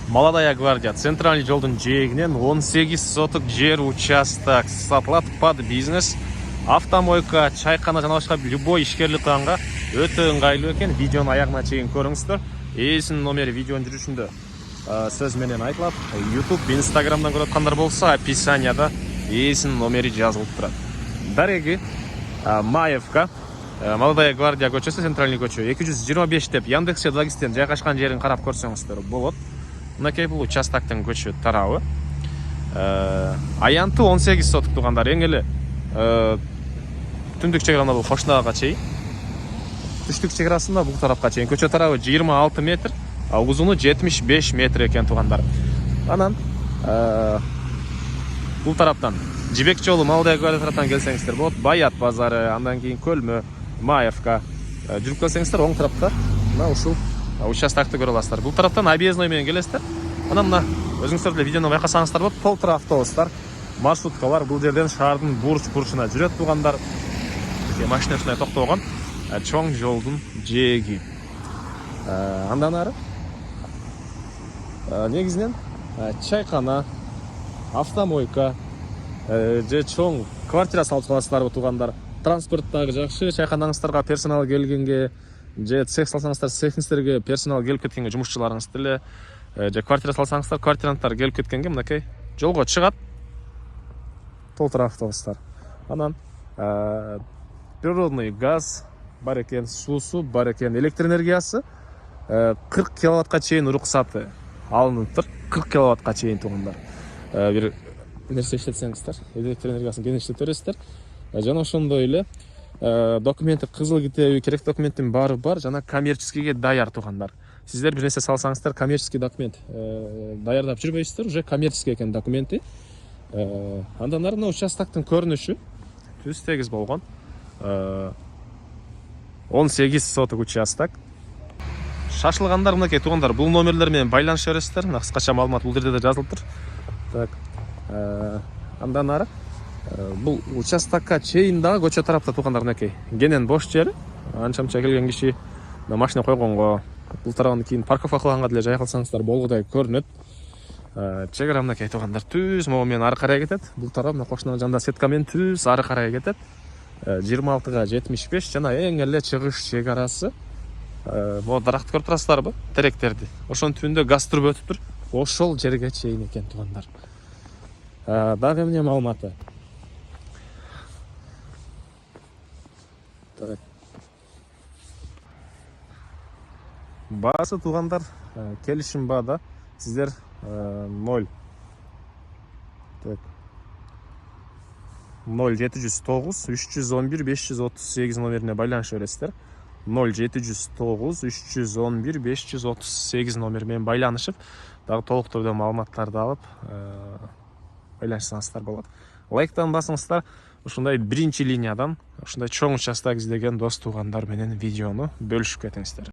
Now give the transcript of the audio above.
Молодая гвардия центральный жолдун жээгинен 18 соток жер участок сатылат под бизнес, автомойка, чайкана жана башка любой ишкерлик кылганга өтө ыңгайлуу экен. Видеону аягына чейин көрүңүздөр. Ээсинин номери видеонун жүрүшүндө сөз менен айтылат. YouTube, Instagramдан көрүп аткандар болсо, описанияда ээсинин номери жазылып турат. Дареги Маевка, Молодая гвардия көчөсү, центральный көчө 225 деп Яндекс Логистен жайгашкан жерин карап көрсөңүздөр болот. Мынакей бул участоктун көчө тарабы. Аянты 18 соток туугандар. Эң эле түндүк чек бул Кошнага чейин. Түштүк чекарасында бул тарапка чейин көчө тарабы 26 метр, узуну 75 метр экен туугандар. Анан бул тараптан Жибек жолу Молодая гвардия тараптан келсеңиздер болот. Баят базары, андан кийин Көлмө, Маевка жүрүп келсеңиздер оң тарапта мына ушул участокты көрө аласыздар. Бул тараптан объездной менен келесиздер. Анан мына өзүңүздөр деле видеону байкасаңыздар болот. Толтура автобустар, маршруткалар бул жерден шаардын бурчуна жүрөт туугандар. Машина ушундай токтогон чоң жолдун жээги. Андан ары негизинен чайкана, автомойка же чоң квартира салып каласыздарбы туугандар. Транспорттагы жакшы, чайканаңыздарга персонал келгенге же цех салсаңыздар, цехиңиздерге персонал келип кеткенге, жумушчуларыңыз деле же квартира салсаңыздар, квартиранттар келип кеткенге мынакей жолго чыгат толтура автобустар. Анан природный газ бар экен, суусу бар экен, электр энергиясы 40 киловаттка чейин уруксаты алыныптыр. 40 киловаттка чейин туугандар. Бир нерсе иштетсеңиздер, электр энергиясын кенен иштетип бересиздер. Жана ошондой эле документи, кызыл китеби, керек документтин баары бар, жана коммерческийге даяр туугандар. Сиздер бир нерсе салсаңыздар, коммерческий документ даярдап жүрбөйсүздөр, уже коммерческий экен документи. Андан ары мына участоктун көрүнүшү түз тегиз болгон. 18 соток участок. Шашылгандар мынакей туугандар, бул номерлер менен байланыша бересиздер. Мына кыскача маалымат бул жерде да жазылыптыр. Так. Андан ары бул участокка чейин дагы көчө тарапта туугандар мынакей кенен бош жери. Анча-мынча келген киши машина койгонго, бул тарабын кийин парковка кылганга деле жай кылсаңыздар болгудай көрүнөт. Чегара мынакей туугандар түз могу менен ары карай кетет. Бул тарап мына кошунун жанында сетка менен түз ары карай кетет. 26га 75 жана эң эле чыгыш чегарасы могу даракты көрүп турасыздарбы? Теректерди. Ошонун түбүндө газ труба өтүптүр. Ошол жерге чейин экен туугандар. Дагы эмне маалыматы? Баасы туугандар келишим баада сиздер 0 0709 311 538 номерине байланыша бересиздер. 0709 311 538 номери менен байланышып, дагы толуктурду маалыматтарды алып байланышсаңыздар болот. Лайктан басыңыздар. Ушундай биринчи линиядан ушундай чоң участок издеген дос туугандар менен видеону бөлүшүп кетиңиздер.